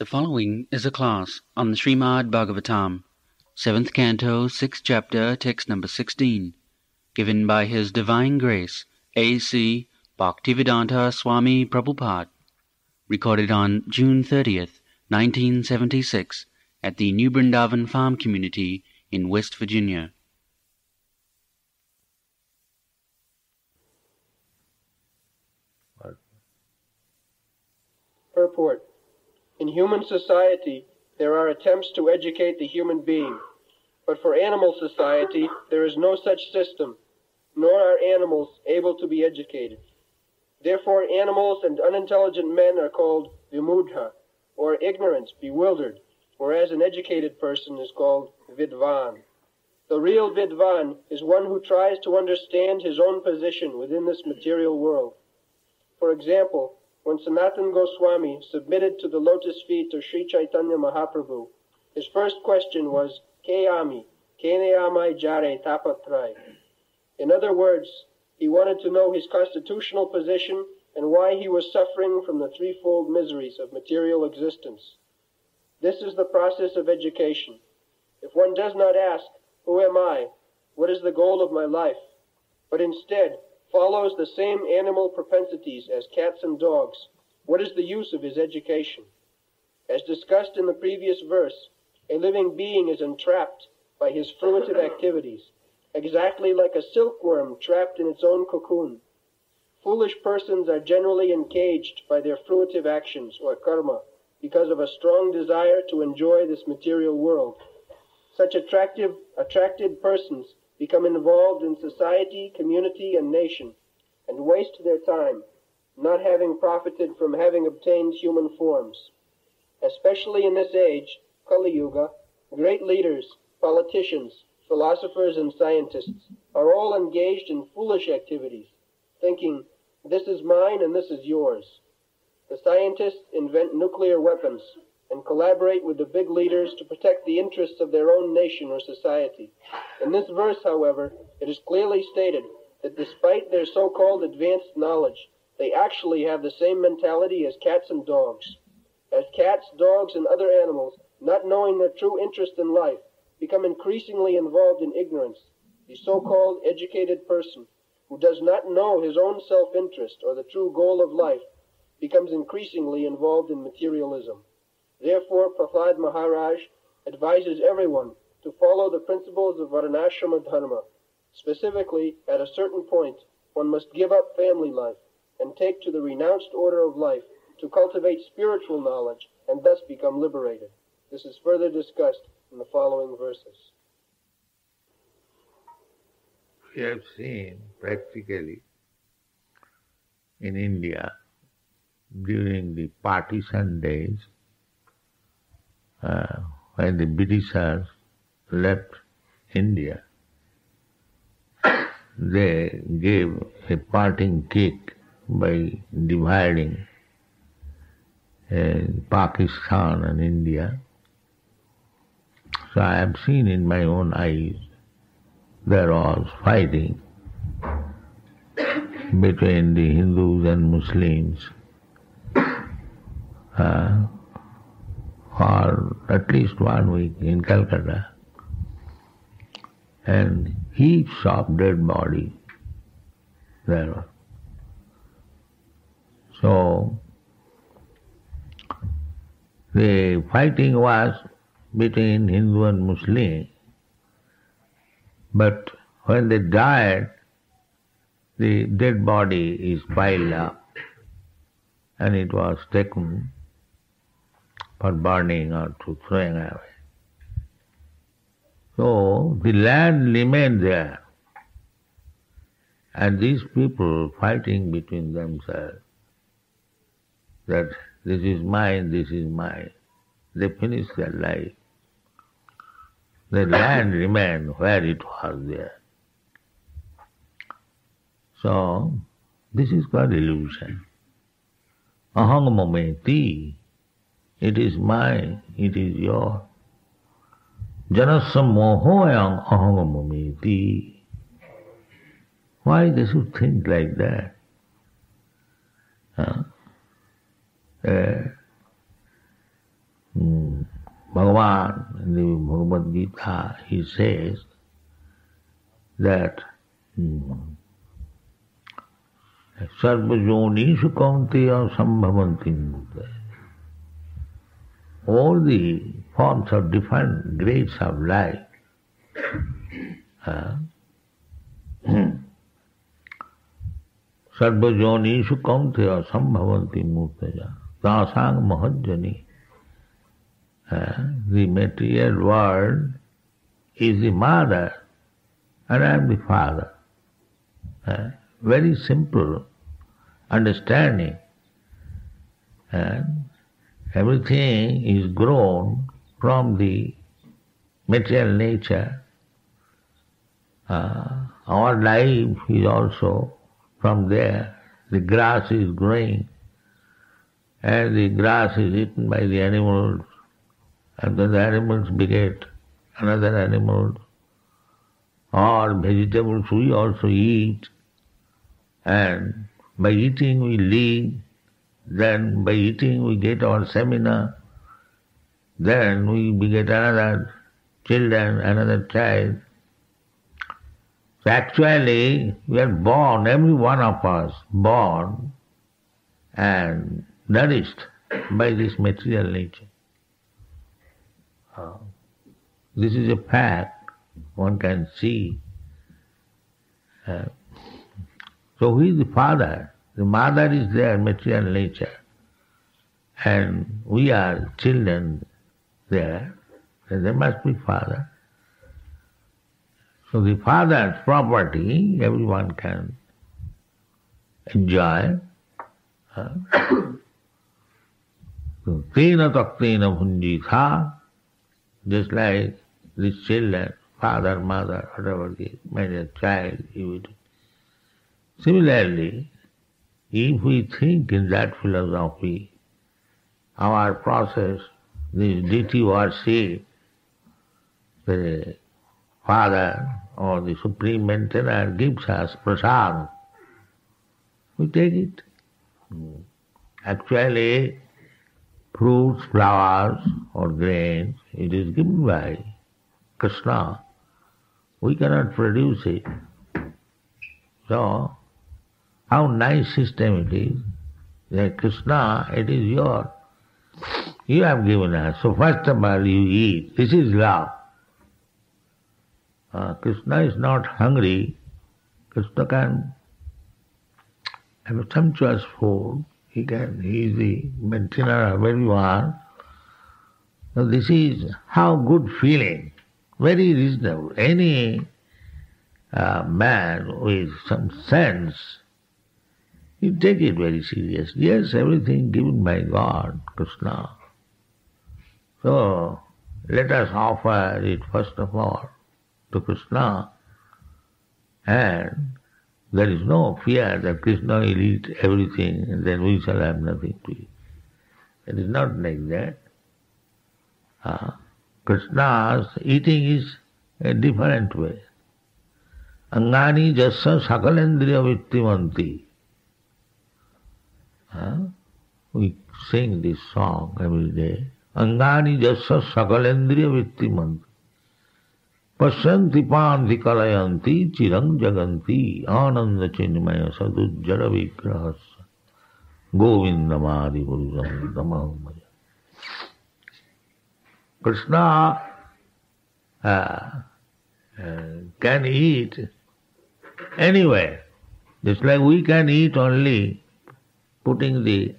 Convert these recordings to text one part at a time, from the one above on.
The following is a class on the Srimad Bhagavatam, 7th Canto, 6th Chapter, text number 16, given by His Divine Grace, A.C. Bhaktivedanta Swami Prabhupada, recorded on June 30th, 1976, at the New Brindavan Farm Community in West Virginia. Purport. In human society, there are attempts to educate the human being, but for animal society, there is no such system, nor are animals able to be educated. Therefore, animals and unintelligent men are called vimudha, or ignorant, bewildered, whereas an educated person is called vidvan. The real vidvan is one who tries to understand his own position within this material world. For example, when Sanatana Goswami submitted to the lotus feet of Sri Chaitanya Mahaprabhu, his first question was, Keami, Keneamai Jare Tapatrai. In other words, he wanted to know his constitutional position and why he was suffering from the threefold miseries of material existence. This is the process of education. If one does not ask, who am I? What is the goal of my life? But instead follows the same animal propensities as cats and dogs, what is the use of his education? As discussed in the previous verse, a living being is entrapped by his fruitive activities, exactly like a silkworm trapped in its own cocoon. Foolish persons are generally encaged by their fruitive actions, or karma, because of a strong desire to enjoy this material world. Such attracted persons become involved in society, community, and nation, and waste their time, not having profited from having obtained human forms. Especially in this age, Kali Yuga, great leaders, politicians, philosophers, and scientists are all engaged in foolish activities, thinking, this is mine and this is yours. The scientists invent nuclear weapons and collaborate with the big leaders to protect the interests of their own nation or society. In this verse, however, it is clearly stated that despite their so-called advanced knowledge, they actually have the same mentality as cats and dogs. As cats, dogs, and other animals, not knowing their true interest in life, become increasingly involved in ignorance, the so-called educated person, who does not know his own self-interest or the true goal of life, becomes increasingly involved in materialism. Therefore, Prahlad Maharaj advises everyone to follow the principles of Varnashrama Dharma. Specifically, at a certain point, one must give up family life and take to the renounced order of life to cultivate spiritual knowledge and thus become liberated. This is further discussed in the following verses. We have seen practically in India during the partition days, when the Britishers left India, they gave a parting kick by dividing Pakistan and India. So I have seen in my own eyes there was fighting between the Hindus and Muslims for at least 1 week in Calcutta, and heaps of dead bodies there. So the fighting was between Hindu and Muslim, but when they died, the dead body is piled up and it was taken for burning or to throwing away. So the land remained there, and these people fighting between themselves that this is mine, this is mine. They finished their life. The land remained where it was there. So this is called illusion. Aham mameti. It is mine, it is yours. Janasya mohoyam aham mameti. Why they should think like that? Gita, he says that Sarvajonishu kaunteya sambhavanti mukta. All the forms of different grades of life Sarvajonishu kaunteya sambhavanti murtaya tasang mahajjani. The material world is the mother and I am the father. Very simple understanding. And everything is grown from the material nature. Our life is also from there. The grass is growing and the grass is eaten by the animals, and then the animals beget another animal. Or vegetables we also eat, and by eating we live, then by eating we get our semina, then we beget another child. So actually we are born, every one of us born and nourished by this material nature. This is a fact, one can see. So who is the father? The mother is there, material nature, and we are children there, and there must be father. So the father's property everyone can enjoy. Tena taktena bhunjitha, just like these children, father, mother, whatever the minor child, you would. Similarly, if we think in that philosophy, our process, this deity worship, the father or the supreme maintainer gives us prasad, we take it. Actually, fruits, flowers or grains, it is given by Krishna. We cannot produce it. So, how nice system it is, that Krishna, it is yours. You have given us, so first of all you eat. This is love. Krishna is not hungry. Krishna can have a sumptuous food. He is the maintainer of everyone. So this is how good feeling, very reasonable. Any man with some sense, he take it very seriously. Yes, everything given by God, Krishna. So let us offer it first of all to Krishna, and there is no fear that Krishna will eat everything and then we shall have nothing to eat. It is not like that. Krishna's eating is a different way. Angani jassa sakalendriya vittimanti. We sing this song every day. Angani jassa sakalendriya vittimanti. Pasyanti panthi kalayanti chirang jaganti ananda chinmaya sadujjara vigrahasya govindamadi purusam tamahumaya. Krishna can eat anywhere, just like we can eat only putting the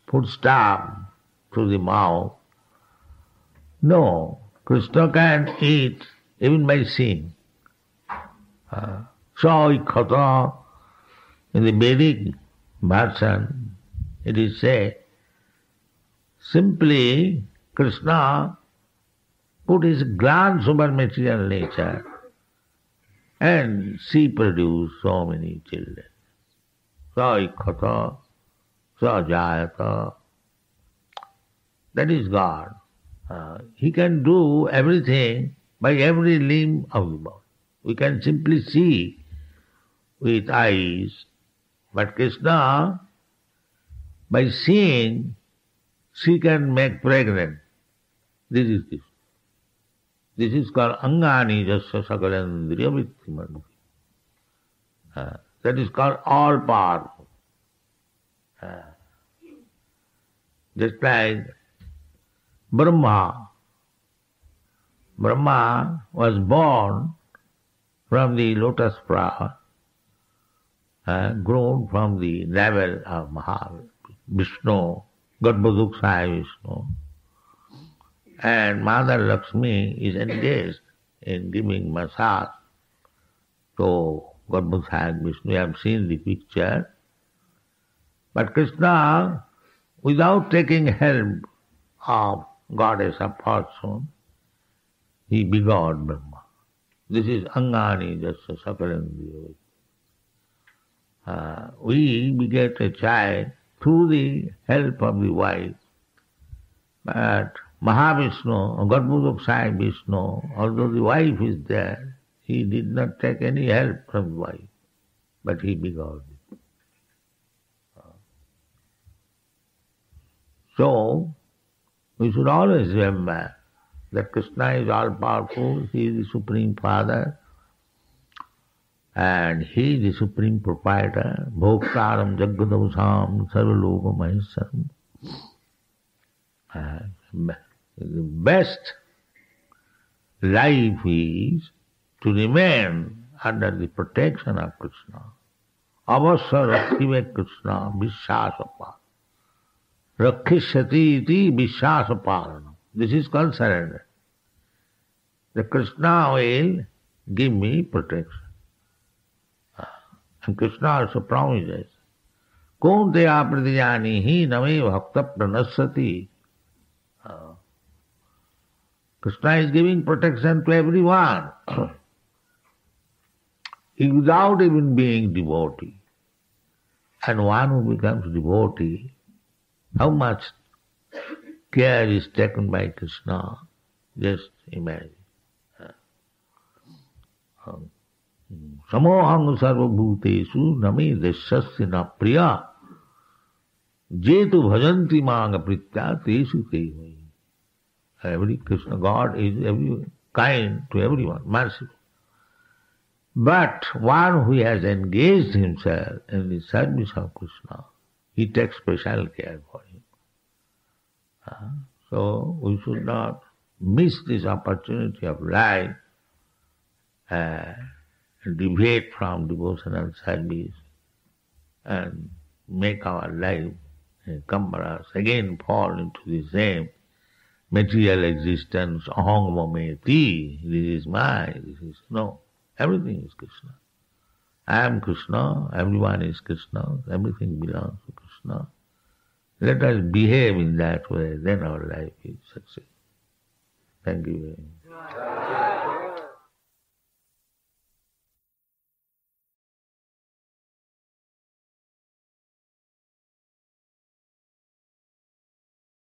food staff to the mouth. No, Krishna can eat even by seeing. Saikkhata, in the Vedic version, it is said, simply Krishna put his glance over material nature and she produced so many children. Saikkhata, sajayata, that is God. He can do everything by every limb of the body. We can simply see with eyes, but Krishna, by seeing, she can make pregnant. This is Krishna. This is called angani jasya sakalendriya vittimanti. That is called all powerful. Just like Brahma. Brahma was born from the lotus flower, grown from the navel of Vishnu, Garbhodakshaya Vishnu. And Mother Lakshmi is engaged in giving massage to Garbhodakshaya Vishnu. You have seen the picture. But Krishna, without taking help of goddess of fortune, he begot Brahma. This is angani jasya sakalendriya. We beget a child through the help of the wife. But Mahavishnu, Garbhodakshaya Vishnu, although the wife is there, he did not take any help from the wife, but he begot it. So, we should always remember that Krishna is all-powerful, he is the Supreme Father, and he is the Supreme Proprietor, Bhoktaram Jagadavasam Sarvaloka Mahesaram. The best life is to remain under the protection of Krishna. Avasya Rakhive Krishna Vishasapa. Rakhishyati iti Vishasapalana. This is called surrender. The Krishna will give me protection. And Krishna also promises, Kunteya pratijanihi name bhakta pranasati. Krishna is giving protection to everyone without even being devotee. And one who becomes devotee, how much care is taken by Krishna, just imagine. Samohang sarvabhutesu name deshasya na priya jetu bhajanti manga pritya tesu te. Every Krishna, God is every kind to everyone, merciful. But one who has engaged himself in the service of Krishna, he takes special care for him. So we should not miss this opportunity of life, deviate from devotional service and make our life cumbrous, again fall into the same material existence, aham mameti, this is mine, this is no. Everything is Krishna. I am Krishna, everyone is Krishna, everything belongs to Krishna. Let us behave in that way, then our life is success. Thank you very much.